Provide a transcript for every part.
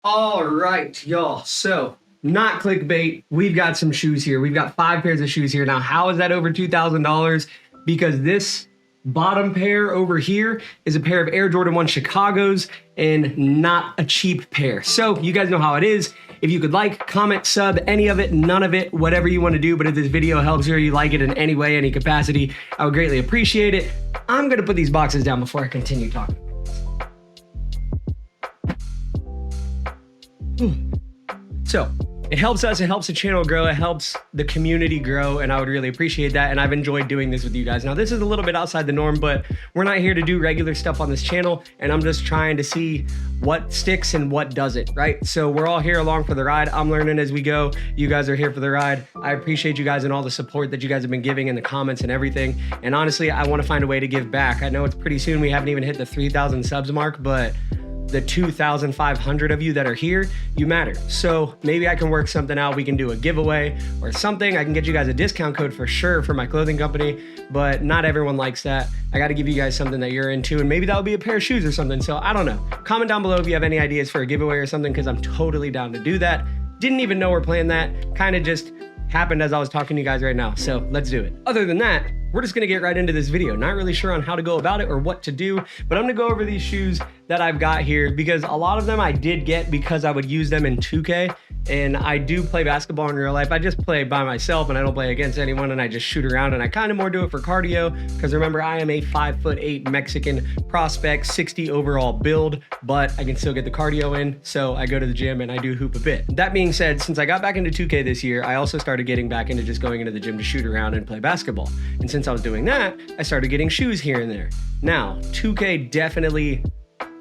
All right, y'all. So, not clickbait. We've got some shoes here. We've got 5 pairs of shoes here. Now, how is that over $2,000? Because this bottom pair over here is a pair of Air Jordan 1 Chicago's and not a cheap pair. So, you guys know how it is. If you could like, comment, sub, any of it, none of it, whatever you want to do, but if this video helps you or you like it in any way, any capacity, I would greatly appreciate it. I'm going to put these boxes down before I continue talking. So it helps us, it helps the channel grow, it helps the community grow, and I would really appreciate that. And I've enjoyed doing this with you guys. Now, this is a little bit outside the norm, but we're not here to do regular stuff on this channel, and I'm just trying to see what sticks and what doesn't, right? So we're all here along for the ride. I'm learning as we go. You guys are here for the ride. I appreciate you guys and all the support that you guys have been giving in the comments and everything. And honestly, I want to find a way to give back. I know it's pretty soon. We haven't even hit the 3,000 subs mark, but the 2,500 of you that are here, you matter. So maybe I can work something out. We can do a giveaway or something. I can get you guys a discount code for sure for my clothing company, but not everyone likes that. I got to give you guys something that you're into, and maybe that'll be a pair of shoes or something. So I don't know. Comment down below if you have any ideas for a giveaway or something, because I'm totally down to do that. Didn't even know we're playing that. Kind of just happened as I was talking to you guys right now. So let's do it. Other than that, we're just gonna get right into this video. Not really sure on how to go about it or what to do, but I'm gonna go over these shoes that I've got here because a lot of them I did get because I would use them in 2K, and I do play basketball in real life. I just play by myself and I don't play against anyone, and I just shoot around, and I kind of more do it for cardio because remember, I am a 5'8" Mexican prospect, 60 overall build, but I can still get the cardio in, so I go to the gym and I do hoop a bit. That being said, since I got back into 2K this year, I also started getting back into just going into the gym to shoot around and play basketball. And since I was doing that, I started getting shoes here and there. Now, 2K definitely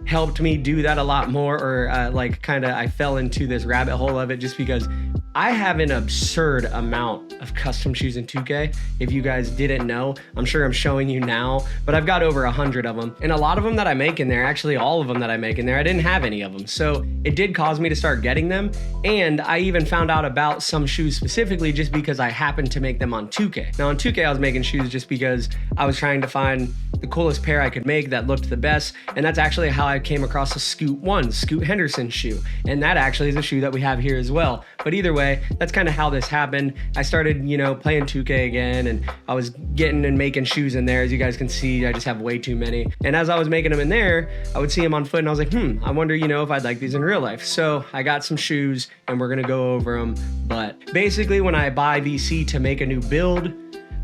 helped me do that a lot more, or I fell into this rabbit hole of it just because I have an absurd amount of custom shoes in 2K. If you guys didn't know, I'm sure I'm showing you now, but I've got over 100 of them. And a lot of them that I make in there, actually all of them that I make in there, I didn't have any of them. So it did cause me to start getting them. And I even found out about some shoes specifically just because I happened to make them on 2K. Now on 2K, I was making shoes just because I was trying to find the coolest pair I could make that looked the best. And that's actually how I came across the Scoot Henderson shoe. And that actually is a shoe that we have here as well. But either way, that's kind of how this happened. I started, playing 2K again, and I was getting and making shoes in there. As you guys can see, I just have way too many. And as I was making them in there, I would see them on foot, and I was like, I wonder, if I'd like these in real life. So I got some shoes, and we're gonna go over them. But basically, when I buy VC to make a new build,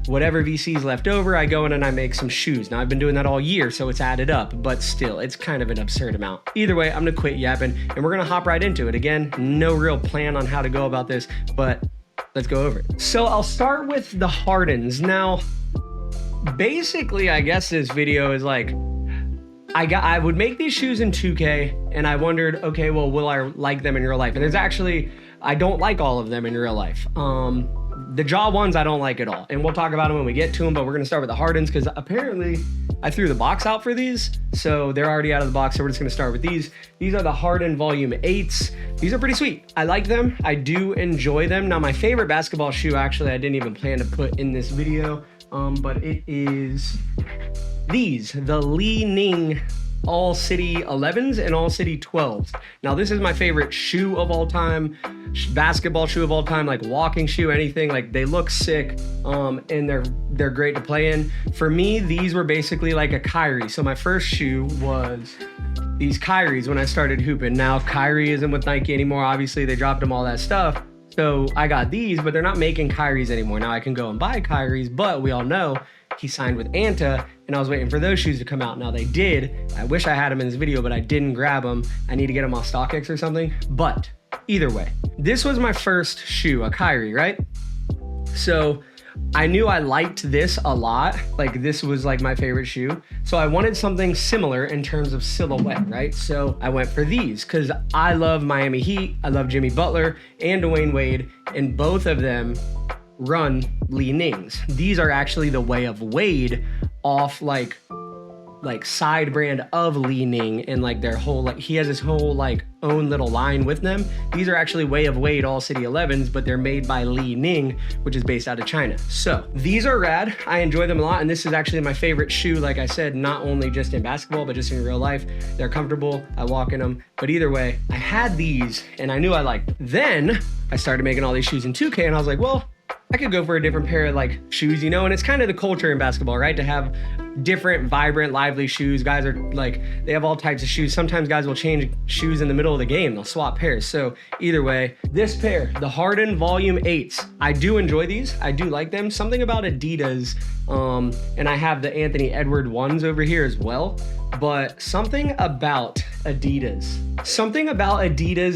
whatever VC is left over, I go in and I make some shoes. Now, I've been doing that all year, so it's added up, but still, it's kind of an absurd amount. Either way, I'm gonna quit yapping, and we're gonna hop right into it. Again, no real plan on how to go about this, but let's go over it. So I'll start with the Hardens. Now, basically, I guess this video is like, I would make these shoes in 2K, and I wondered, okay, well, will I like them in real life? And there's actually, I don't like all of them in real life. The jaw ones I don't like at all, and we'll talk about them when we get to them, but we're gonna start with the Hardens because apparently I threw the box out for these, so they're already out of the box, so we're just gonna start with these. These are the Harden Volume 8s. These are pretty sweet. I like them. I do enjoy them. Now, my favorite basketball shoe, actually, I didn't even plan to put in this video, but it is these, the Li-Ning All City 11s and All City 12s. Now, this is my favorite shoe of all time, basketball shoe of all time, like walking shoe, anything. Like, they look sick, and they're great to play in. For me, these were basically like a Kyrie. So my first shoe was these Kyries when I started hooping. Now, Kyrie isn't with Nike anymore. Obviously, they dropped him all that stuff. So I got these, but they're not making Kyries anymore. Now I can go and buy Kyries, but we all know he signed with Anta, and I was waiting for those shoes to come out. Now they did. I wish I had them in this video, but I didn't grab them. I need to get them off StockX or something. But either way, this was my first shoe, a Kyrie, right? So I knew I liked this a lot. Like, this was like my favorite shoe. So I wanted something similar in terms of silhouette, right? So I went for these because I love Miami Heat. I love Jimmy Butler and Dwayne Wade, and both of them run Li-Nings. These are actually the way of Wade off like like side brand of Li-Ning, and like their whole, like he has his whole like own little line with them. These are actually Way of Wade All City 11s, but they're made by Li-Ning, which is based out of China. So these are rad. I enjoy them a lot, and this is actually my favorite shoe, like I said, not only just in basketball but just in real life. They're comfortable, I walk in them. But either way, I had these and I knew I liked them. Then I started making all these shoes in 2K, and I was like, well, I could go for a different pair of like shoes, you know, and it's kind of the culture in basketball, right? To have different, vibrant, lively shoes. Guys are like, they have all types of shoes. Sometimes guys will change shoes in the middle of the game. They'll swap pairs. So either way, this pair, the Harden Volume 8s, I do enjoy these. I do like them. Something about Adidas, and I have the Anthony Edward ones over here as well. But something about Adidas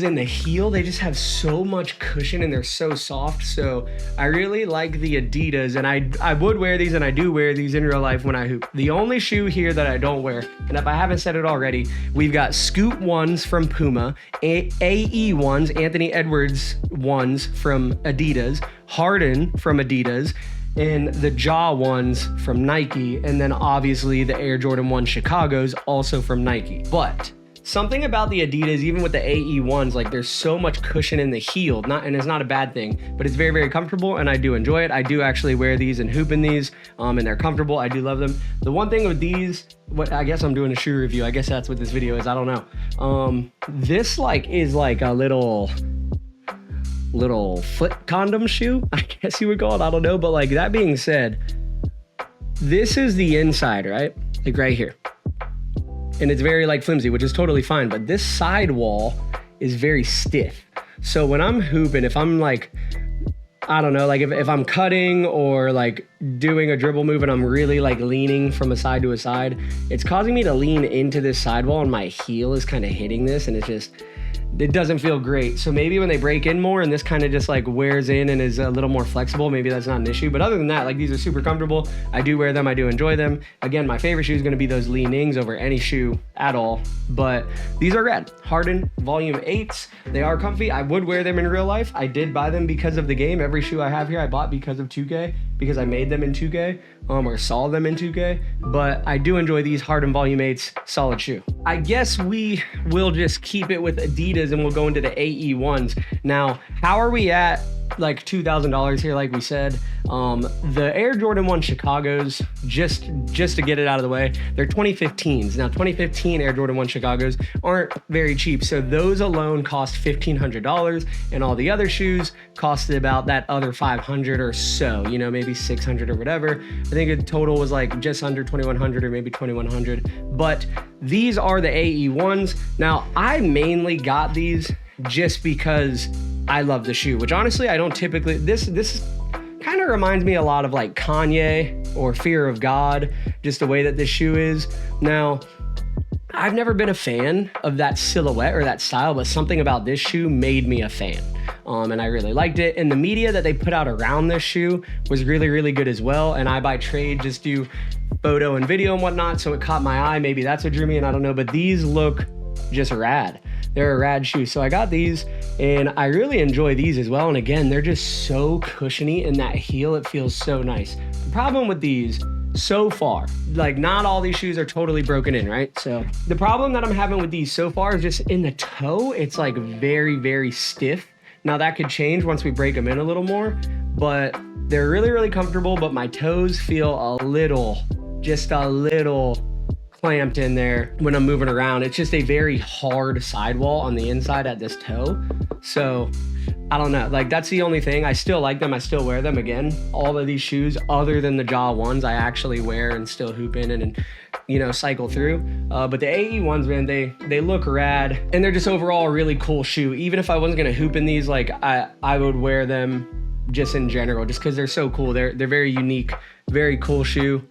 in the heel, they just have so much cushion and they're so soft. So I really like the Adidas, and I would wear these, and I do wear these in real life when I hoop. The only shoe here that I don't wear, and if I haven't said it already, we've got Scoot ones from Puma, AE ones, Anthony Edwards ones from Adidas, Harden from Adidas, and the Jaw ones from Nike, and then obviously the Air Jordan 1 Chicago's also from Nike. But something about the Adidas, even with the AE ones, like there's so much cushion in the heel, and it's not a bad thing, but it's very, very comfortable, and I do enjoy it. I do actually wear these and hoop in these, and they're comfortable. I do love them. The one thing with these, what I guess I'm doing a shoe review. I guess that's what this video is. I don't know. This like is like a little foot condom shoe, I guess you would call it. I don't know. But like, that being said, this is the inside, right? Like right here. And it's very like flimsy, which is totally fine. But this sidewall is very stiff. So when I'm hooping, if I'm like, I don't know, like if I'm cutting or like doing a dribble move and I'm really like leaning from a side to a side, it's causing me to lean into this sidewall, and my heel is kind of hitting this, and it doesn't feel great. So maybe when they break in more and this kind of just like wears in and is a little more flexible, maybe that's not an issue. But other than that, like these are super comfortable. I do wear them. I do enjoy them. Again, my favorite shoe is going to be those Li-Nings over any shoe at all. But these are rad. Harden Volume 8s. They are comfy. I would wear them in real life. I did buy them because of the game. Every shoe I have here I bought because of 2K, because I made them in 2K, or saw them in 2K. But I do enjoy these Harden Volume 8s. Solid shoe. I guess we will just keep it with Adidas, and we'll go into the AE ones. Now, how are we at like $2,000 here, like we said? The Air Jordan 1 Chicago's, just to get it out of the way, they're 2015s. Now, 2015 Air Jordan 1 Chicago's aren't very cheap, so those alone cost $1,500, and all the other shoes costed about that other $500 or so, you know, maybe $600 or whatever. I think the total was like just under $2,100 or maybe $2,100. But these are the AE ones. Now, I mainly got these just because I love the shoe, which honestly I don't typically. This kind of reminds me a lot of like Kanye or Fear of God, just the way that this shoe is. Now, I've never been a fan of that silhouette or that style, but something about this shoe made me a fan. And I really liked it. And the media that they put out around this shoe was really, really good as well. And I, by trade, just do photo and video and whatnot, so it caught my eye. Maybe that's what drew me in, I don't know. But these look just rad. They're a rad shoe. So I got these, and I really enjoy these as well. And again, they're just so cushiony in that heel. It feels so nice. The problem with these so far, like not all these shoes are totally broken in, right? So the problem that I'm having with these so far is just in the toe. It's like very, very stiff. Now that could change once we break them in a little more, but they're really, really comfortable. But my toes feel just a little clamped in there when I'm moving around. It's just a very hard sidewall on the inside at this toe. So I don't know, like that's the only thing. I still like them. I still wear them. Again, all of these shoes other than the Jaw ones, I actually wear and still hoop in and you know, cycle through. But the AE ones, man, they look rad, and they're just overall a really cool shoe. Even if I wasn't gonna hoop in these, like I would wear them just in general, just because they're so cool. They're very unique, very cool shoe.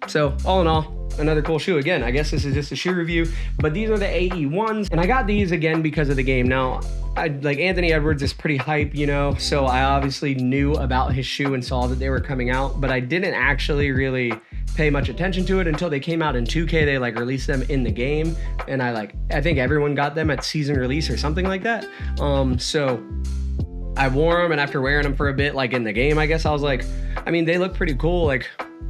So all in all, another cool shoe. Again, I guess this is just a shoe review, but these are the AE ones, and I got these again because of the game. Now, like Anthony Edwards is pretty hype, you know, so I obviously knew about his shoe and saw that they were coming out, but I didn't actually really pay much attention to it until they came out in 2K. They like released them in the game, and I think everyone got them at season release or something like that. So I wore them, and after wearing them for a bit, like in the game, I guess I was like, I mean, they look pretty cool. Like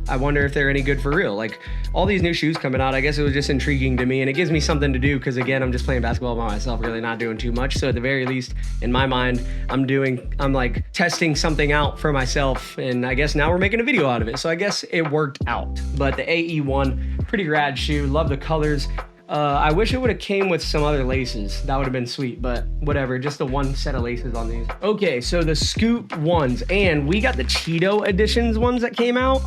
I wonder if they're any good for real. Like all these new shoes coming out, I guess it was just intriguing to me, and it gives me something to do because again, I'm just playing basketball by myself, really not doing too much. So at the very least, in my mind, I'm like testing something out for myself, and I guess now we're making a video out of it. So I guess it worked out. But the AE1, pretty rad shoe, love the colors. I wish it would have came with some other laces. That would have been sweet, but whatever. Just the one set of laces on these. Okay, so the Scoot ones, and we got the Cheeto editions ones that came out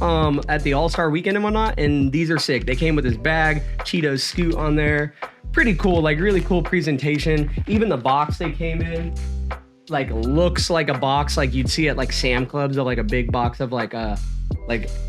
at the All-Star weekend and whatnot, and these are sick. They came with this bag, Cheetos Scoot on there. Pretty cool, like really cool presentation. Even the box they came in, like looks like a box like you'd see at like Sam Clubs, of like a big box of like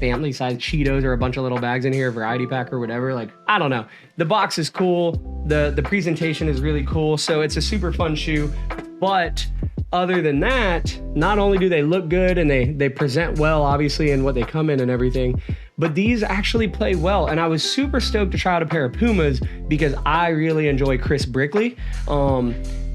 family size Cheetos or a bunch of little bags in here, a variety pack or whatever. Like, I don't know. The box is cool. The presentation is really cool. So it's a super fun shoe. But other than that, not only do they look good and they present well, obviously, in what they come in and everything, but these actually play well. And I was super stoked to try out a pair of Pumas because I really enjoy Chris Brickley.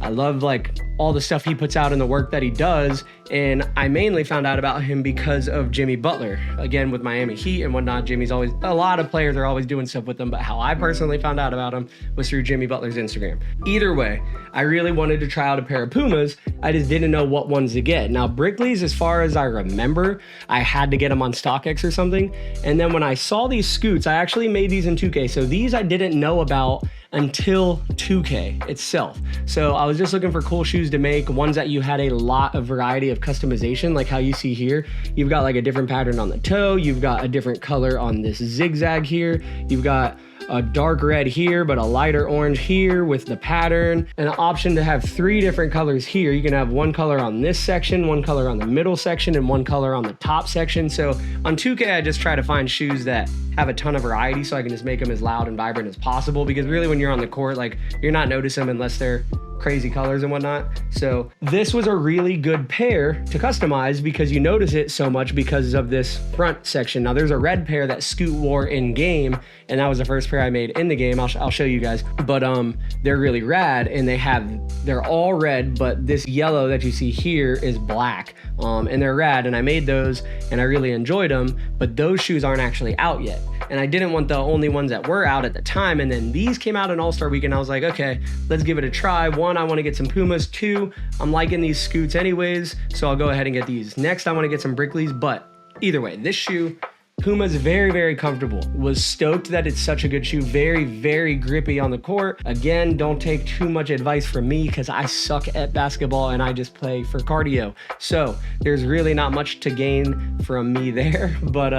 I love like all the stuff he puts out and the work that he does. And I mainly found out about him because of Jimmy Butler. Again, with Miami Heat and whatnot, Jimmy's always, a lot of players are always doing stuff with him, but how I personally found out about him was through Jimmy Butler's Instagram. Either way, I really wanted to try out a pair of Pumas. I just didn't know what ones to get. Now, Brickley's, as far as I remember, I had to get them on StockX or something. And then when I saw these Scoots, I actually made these in 2K. So these I didn't know about until 2K itself. So I was just looking for cool shoes to make, ones that you had a lot of variety of customization, like how you see here. You've got like a different pattern on the toe, you've got a different color on this zigzag here, you've got a dark red here, but a lighter orange here with the pattern, and an option to have 3 different colors here. You can have one color on this section, one color on the middle section, and one color on the top section. So on 2K, I just try to find shoes that have a ton of variety so I can just make them as loud and vibrant as possible, because really when you're on the court, like, you're not noticing them unless they're crazy colors and whatnot. So this was a really good pair to customize because you notice it so much because of this front section. Now there's a red pair that Scoot wore in game, and that was the first pair I made in the game. I'll show you guys, but they're really rad, and they're all red, but this yellow that you see here is black, and they're rad, and I made those and I really enjoyed them, but those shoes aren't actually out yet, and I didn't want the only ones that were out at the time. And then these came out in All-Star Weekend. I was like, okay, let's give it a try. 1, I want to get some Pumas. 2, I'm liking these Scoots anyways, so I'll go ahead and get these. Next, I want to get some Brickleys, but either way, this shoe, Puma's very, very comfortable. Was stoked that it's such a good shoe. Very, very grippy on the court. Again, don't take too much advice from me because I suck at basketball and I just play for cardio. So there's really not much to gain from me there, but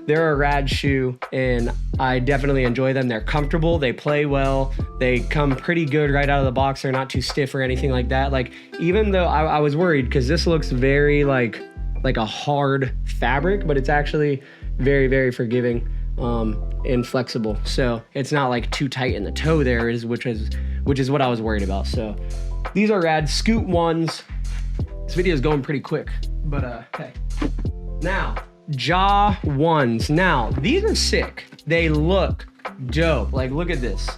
they're a rad shoe and I definitely enjoy them. They're comfortable, they play well, they come pretty good right out of the box. They're not too stiff or anything like that. Like, even though I was worried because this looks very like a hard fabric, but it's actually very, very forgiving and flexible. So it's not like too tight in the toe there, which is what I was worried about. So these are rad Scoot ones. This video is going pretty quick, but okay. Now, Ja ones. Now, these are sick. They look dope. Like, look at this.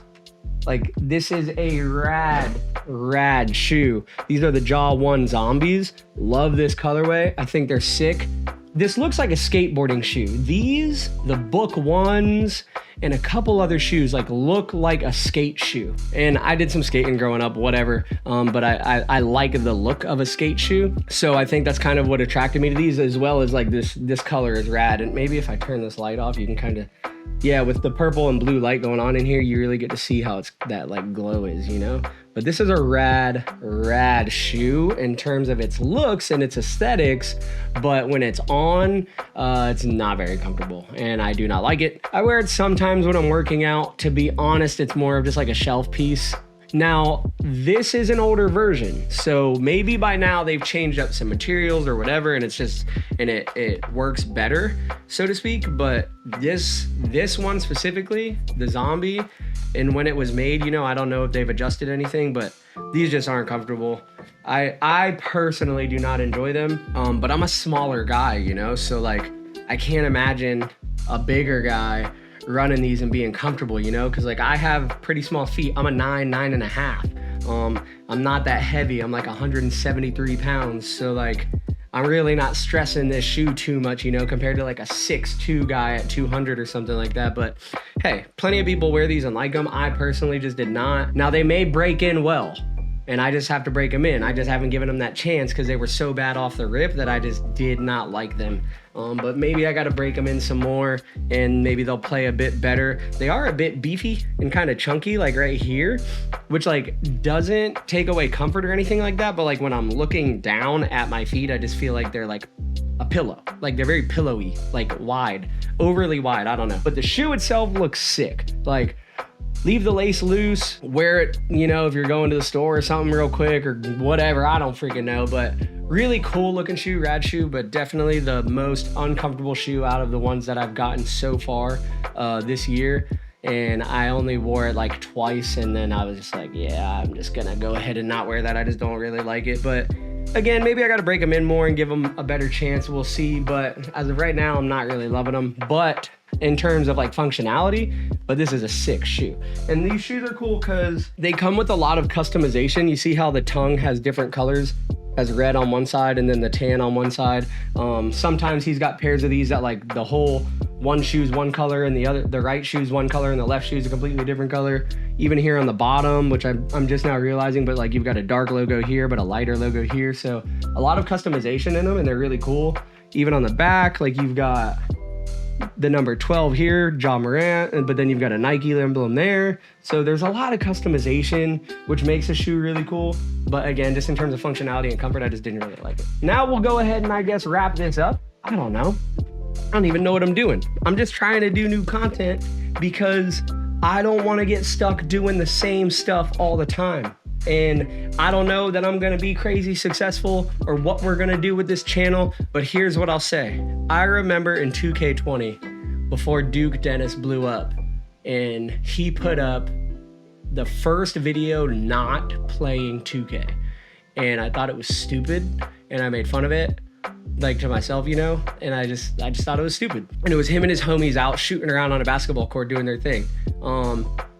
Like, this is a rad shoe. These are the Ja 1 Zombies. Love this colorway. I think they're sick. This looks like a skateboarding shoe. These, the Book ones, and a couple other shoes like look like a skate shoe. And I did some skating growing up, whatever, but I like the look of a skate shoe. So I think that's kind of what attracted me to these, as well as like this color is rad. And maybe if I turn this light off, you can kind of, yeah, with the purple and blue light going on in here, you really get to see how that like glow is, you know? But this is a rad shoe in terms of its looks and its aesthetics, but when it's on, it's not very comfortable and I do not like it. I wear it sometimes when I'm working out. To be honest, it's more of just like a shelf piece. Now, this is an older version, so maybe by now they've changed up some materials or whatever, and it works better, so to speak. But this one specifically, the Zombie, and when it was made, you know, I don't know if they've adjusted anything, but these just aren't comfortable. I personally do not enjoy them, but I'm a smaller guy, you know, so like I can't imagine a bigger guy running these and being comfortable, you know, because like I have pretty small feet. I'm a 9.5. I'm not that heavy. I'm like 173 pounds, so like I'm really not stressing this shoe too much, you know, compared to like a 6'2" guy at 200 or something like that. But hey, plenty of people wear these and like them. I personally just did not. Now they may break in well, and I just have to break them in. I just haven't given them that chance because they were so bad off the rip that I just did not like them. But maybe I got to break them in some more and maybe they'll play a bit better. They are a bit beefy and kind of chunky, like right here, which like doesn't take away comfort or anything like that. But like when I'm looking down at my feet, I just feel like they're like a pillow. Like they're very pillowy, like wide, overly wide. I don't know. But the shoe itself looks sick. Like, leave the lace loose, wear it, you know, if you're going to the store or something real quick or whatever, I don't freaking know, but really cool looking shoe, rad shoe, but definitely the most uncomfortable shoe out of the ones that I've gotten so far this year. And I only wore it like twice, and then I was just like, yeah, I'm just gonna go ahead and not wear that. I just don't really like it. But again, maybe I gotta break them in more and give them a better chance. We'll see. But as of right now, I'm not really loving them. But in terms of like functionality, but this is a sick shoe. And these shoes are cool because they come with a lot of customization. You see how the tongue has different colors, has red on one side and then the tan on one side. Sometimes he's got pairs of these that like the whole one shoe's one color and the right shoe's one color and the left shoe's a completely different color. Even here on the bottom, which I'm just now realizing, but like you've got a dark logo here, but a lighter logo here. So a lot of customization in them and they're really cool. Even on the back, like you've got the number 12 here, Ja Morant, but then you've got a Nike emblem there. So there's a lot of customization, which makes the shoe really cool. But again, just in terms of functionality and comfort, I just didn't really like it. Now we'll go ahead and I guess wrap this up. I don't know. I don't even know what I'm doing. I'm just trying to do new content because I don't want to get stuck doing the same stuff all the time. And I don't know that I'm gonna be crazy successful or what we're gonna do with this channel, but here's what I'll say. I remember in 2K20, before Duke Dennis blew up, and he put up the first video not playing 2K. And I thought it was stupid, and I made fun of it, like to myself, you know, and I just thought it was stupid. And it was him and his homies out shooting around on a basketball court doing their thing.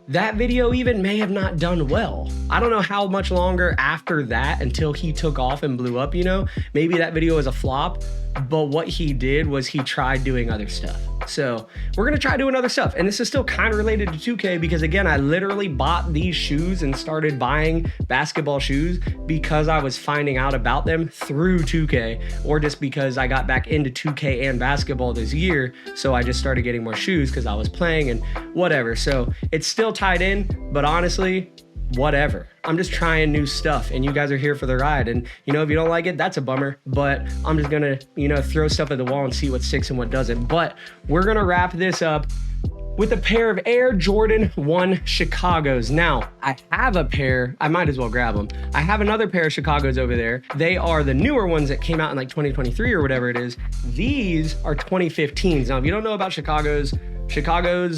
That video even may have not done well. I don't know how much longer after that until he took off and blew up, you know? Maybe that video was a flop, but what he did was he tried doing other stuff. So we're gonna try doing other stuff. And this is still kind of related to 2K because again, I literally bought these shoes and started buying basketball shoes because I was finding out about them through 2K, or just because I got back into 2K and basketball this year. So I just started getting more shoes because I was playing and whatever. So it's still tied in, but honestly, whatever. I'm just trying new stuff and you guys are here for the ride. And you know, if you don't like it, that's a bummer, but I'm just gonna, you know, throw stuff at the wall and see what sticks and what doesn't. But we're gonna wrap this up with a pair of Air Jordan 1 Chicagos. Now, I have a pair, I might as well grab them. I have another pair of Chicagos over there. They are the newer ones that came out in like 2023 or whatever it is. These are 2015s. Now, if you don't know about Chicagos,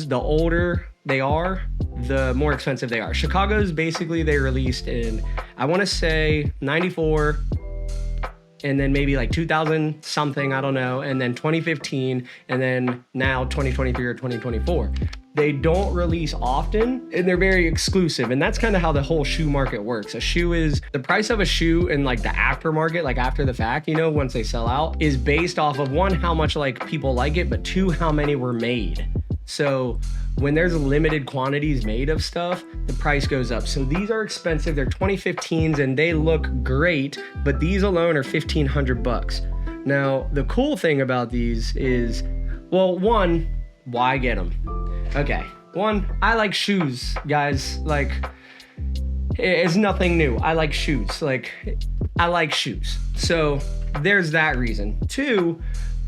the older they are, the more expensive they are. Chicago's basically they released in, I want to say 94, and then maybe like 2000 something, I don't know, and then 2015, and then now 2023 or 2024. They don't release often and they're very exclusive, and that's kind of how the whole shoe market works. A shoe is, the price of a shoe in like the aftermarket, like after the fact, you know, once they sell out, is based off of one, how much like people like it, but two, how many were made. So when there's limited quantities made of stuff, the price goes up. So these are expensive. They're 2015s and they look great, but these alone are 1,500 bucks. Now, the cool thing about these is, well, one, why get them? Okay, one, I like shoes, guys. Like, it's nothing new. I like shoes. Like, I like shoes. So there's that reason. Two,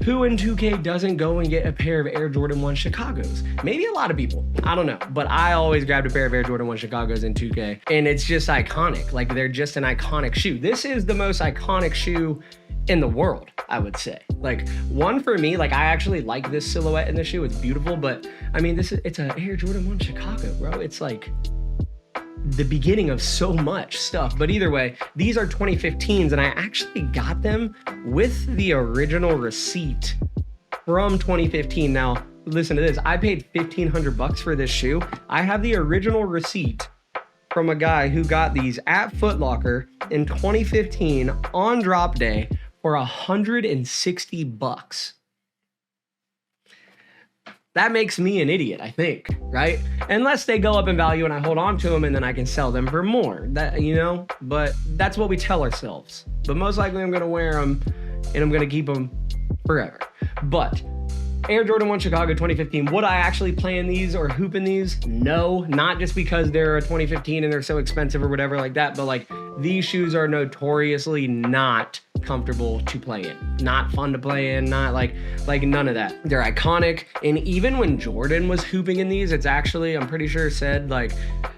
who in 2K doesn't go and get a pair of Air Jordan 1 Chicagos? Maybe a lot of people, I don't know, but I always grabbed a pair of Air Jordan 1 Chicagos in 2K, and it's just iconic. Like, they're just an iconic shoe. This is the most iconic shoe in the world, I would say. Like, one for me, like, I actually like this silhouette in the shoe. It's beautiful, but I mean, it's an Air Jordan 1 Chicago, bro. It's like the beginning of so much stuff. But either way, these are 2015s, and I actually got them with the original receipt from 2015. Now, listen to this. I paid 1,500 bucks for this shoe. I have the original receipt from a guy who got these at Foot Locker in 2015 on drop day for $160. That makes me an idiot, I think, right? Unless they go up in value and I hold on to them and then I can sell them for more, that, you know, but that's what we tell ourselves. But most likely I'm gonna wear them and I'm gonna keep them forever. But Air Jordan 1 Chicago 2015, would I actually play in these or hoop in these? No, not just because they're a 2015 and they're so expensive or whatever like that, but like these shoes are notoriously not comfortable to play in, not fun to play in, not like none of that. They're iconic, and even when Jordan was hooping in these, it's actually, I'm pretty sure said like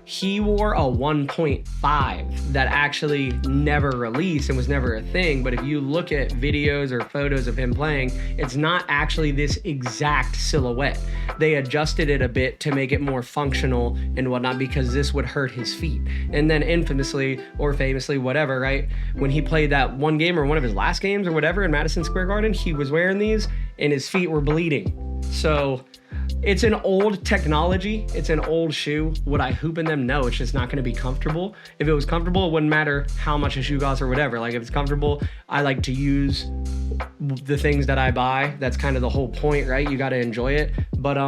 he wore a 1.5 that actually never released and was never a thing. But if you look at videos or photos of him playing, it's not actually this exact silhouette. They adjusted it a bit to make it more functional and whatnot because this would hurt his feet. And then infamously or famously, whatever, right? When he played that one game or one of his last games or whatever in Madison Square Garden, he was wearing these and his feet were bleeding. So it's an old technology. It's an old shoe. Would I hoop in them? No, it's just not going to be comfortable. If it was comfortable, it wouldn't matter how much a shoe costs or whatever. Like if it's comfortable, I like to use the things that I buy. That's kind of the whole point, right? You got to enjoy it. But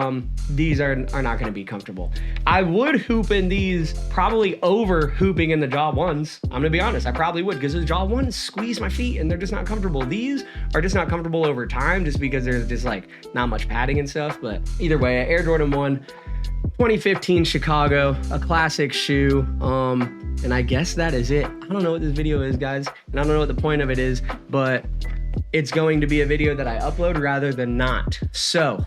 these are not going to be comfortable. I would hoop in these probably over hooping in the Jaw 1s. I'm going to be honest. I probably would because the Jaw 1s squeeze my feet and they're just not comfortable. These are just not comfortable over time just because there's just like not much padding and stuff. But either way, Air Jordan 1 2015 Chicago, a classic shoe. And I guess that is it. I don't know what this video is, guys, and I don't know what the point of it is, but it's going to be a video that I upload rather than not. So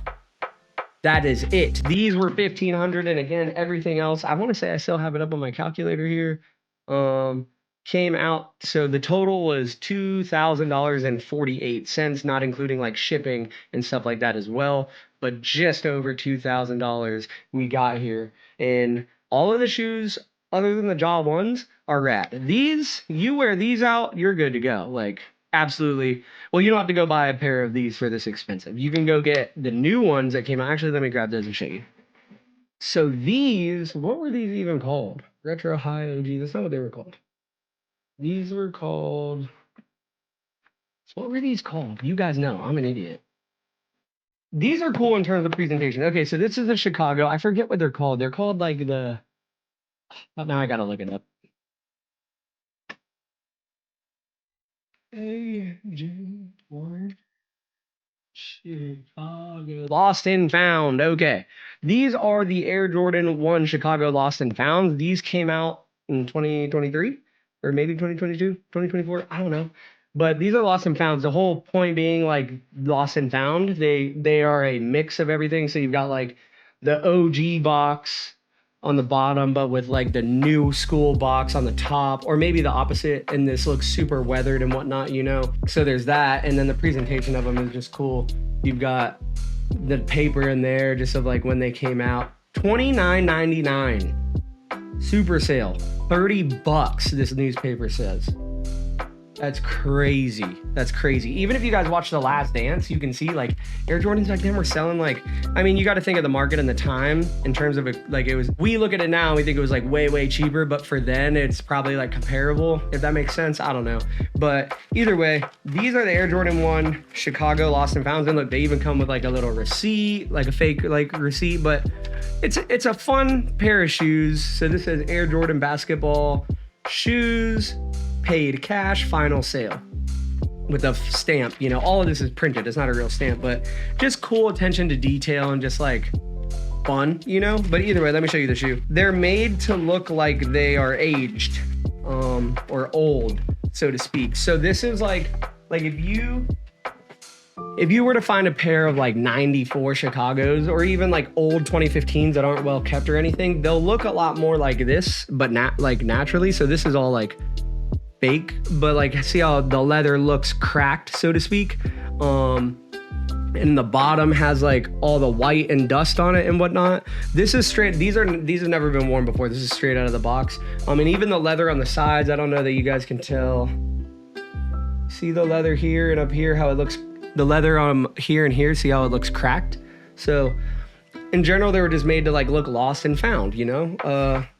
that is it. These were 1,500, and again, everything else, I want to say I still have it up on my calculator here. Came out, so the total was $2,000.48, not including like shipping and stuff like that as well, but just over $2,000 we got here. And all of the shoes other than the Jaw 1s are rad. These, you wear these out, you're good to go. Like absolutely. Well, you don't have to go buy a pair of these for this expensive. You can go get the new ones that came out. Actually, let me grab those and show you. So these, what were these even called? Retro High OG, that's not what they were called. These were called, what were these called? You guys know, I'm an idiot. These are cool in terms of presentation. Okay, so this is the Chicago. I forget what they're called. They're called like the, oh, now I gotta look it up. AJ1 Chicago. Lost and Found. Okay. These are the Air Jordan 1 Chicago Lost and Found. These came out in 2023 or maybe 2022, 2024. I don't know. But these are Lost and Founds. The whole point being like Lost and Found. They are a mix of everything. So you've got like the OG box on the bottom, but with like the new school box on the top, or maybe the opposite, and this looks super weathered and whatnot, you know? So there's that, and then the presentation of them is just cool. You've got the paper in there just of like when they came out. $29.99. Super sale. $30, this newspaper says. That's crazy. That's crazy. Even if you guys watch The Last Dance, you can see like Air Jordans back then were selling like, I mean, you got to think of the market and the time in terms of it, like it was, we look at it now and we think it was like way cheaper, but for then it's probably like comparable, if that makes sense. I don't know. But either way, these are the Air Jordan 1 Chicago Lost and Founds. And look, they even come with like a little receipt, like a fake like receipt, but it's a fun pair of shoes. So this says Air Jordan basketball shoes, paid cash, final sale, with a stamp. You know, all of this is printed. It's not a real stamp, but just cool attention to detail and just like fun, you know? But either way, let me show you the shoe. They're made to look like they are aged or old, so to speak. So this is like if you were to find a pair of like 94 Chicagos or even like old 2015s that aren't well kept or anything, they'll look a lot more like this, but not like naturally. So this is all like fake, but like see how the leather looks cracked, so to speak. And the bottom has like all the white and dust on it and whatnot. This is straight, these have never been worn before. This is straight out of the box. And even the leather on the sides, I don't know that you guys can tell. See the leather here and up here, how it looks, the leather here and here, see how it looks cracked? So in general, they were just made to like look lost and found, you know,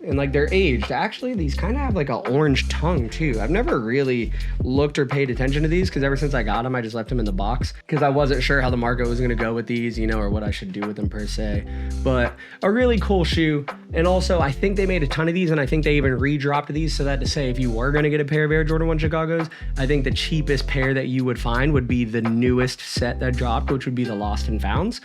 and like they're aged. Actually, these kind of have like an orange tongue too. I've never really looked or paid attention to these because ever since I got them, I just left them in the box because I wasn't sure how the market was going to go with these, you know, or what I should do with them per se. But a really cool shoe. And also, I think they made a ton of these, and I think they even re-dropped these, so that to say, if you were going to get a pair of Air Jordan 1 Chicagos, I think the cheapest pair that you would find would be the newest set that dropped, which would be the Lost and Founds.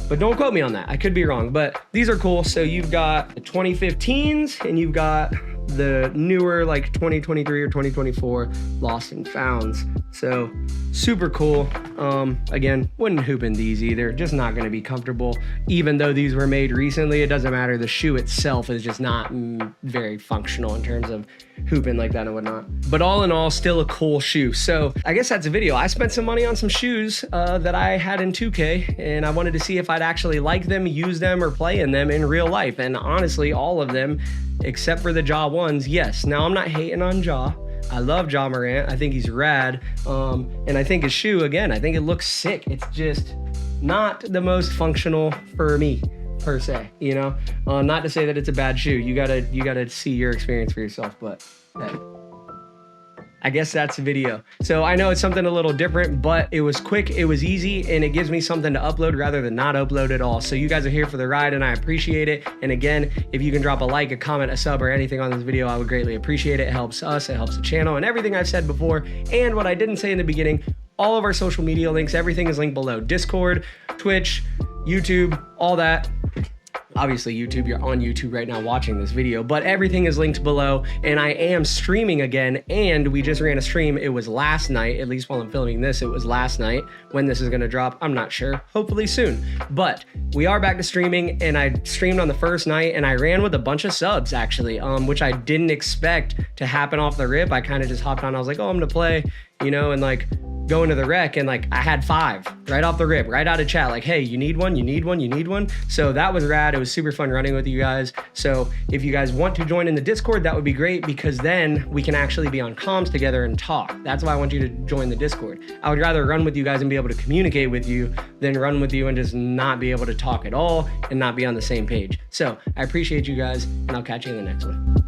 But don't quote me on that. I could be wrong, but these are cool. So you've got the 2015s and you've got the newer like 2023 or 2024 Lost and Founds. So super cool. Again, wouldn't hoop in these either. Just not going to be comfortable. Even though these were made recently, it doesn't matter. The shoe itself is just not very functional in terms of hooping like that and whatnot. But all in all, still a cool shoe. So I guess that's a video. I spent some money on some shoes that I had in 2K, and I wanted to see if I'd actually like them, use them, or play in them in real life. And honestly, all of them, except for the Ja ones, yes. Now, I'm not hating on Ja. I love Ja Morant. I think he's rad. And I think his shoe, again, I think it looks sick. It's just not the most functional for me, per se, you know? Not to say that it's a bad shoe. You gotta see your experience for yourself, but hey. I guess that's the video. So I know it's something a little different, but it was quick, it was easy, and it gives me something to upload rather than not upload at all. So you guys are here for the ride, and I appreciate it. And again, if you can drop a like, a comment, a sub, or anything on this video, I would greatly appreciate it. It helps us, it helps the channel, and everything I've said before. And what I didn't say in the beginning, all of our social media links, everything is linked below. Discord, Twitch, YouTube, all that. Obviously YouTube, you're on YouTube right now watching this video, but everything is linked below, and I am streaming again, and we just ran a stream. It was last night, at least while I'm filming this, it was last night. When this is gonna drop, I'm not sure, hopefully soon. But we are back to streaming, and I streamed on the first night, and I ran with a bunch of subs actually, which I didn't expect to happen off the rip. I kind of just hopped on, I was like, oh, I'm gonna play, you know, and like go into the rec, and like I had 5 right off the rip, right out of chat, like, hey, you need one, you need one, you need one. So that was rad. It was super fun running with you guys. So if you guys want to join in the Discord, that would be great, because then we can actually be on comms together and talk. That's why I want you to join the Discord. I would rather run with you guys and be able to communicate with you than run with you and just not be able to talk at all and not be on the same page. So I appreciate you guys, and I'll catch you in the next one.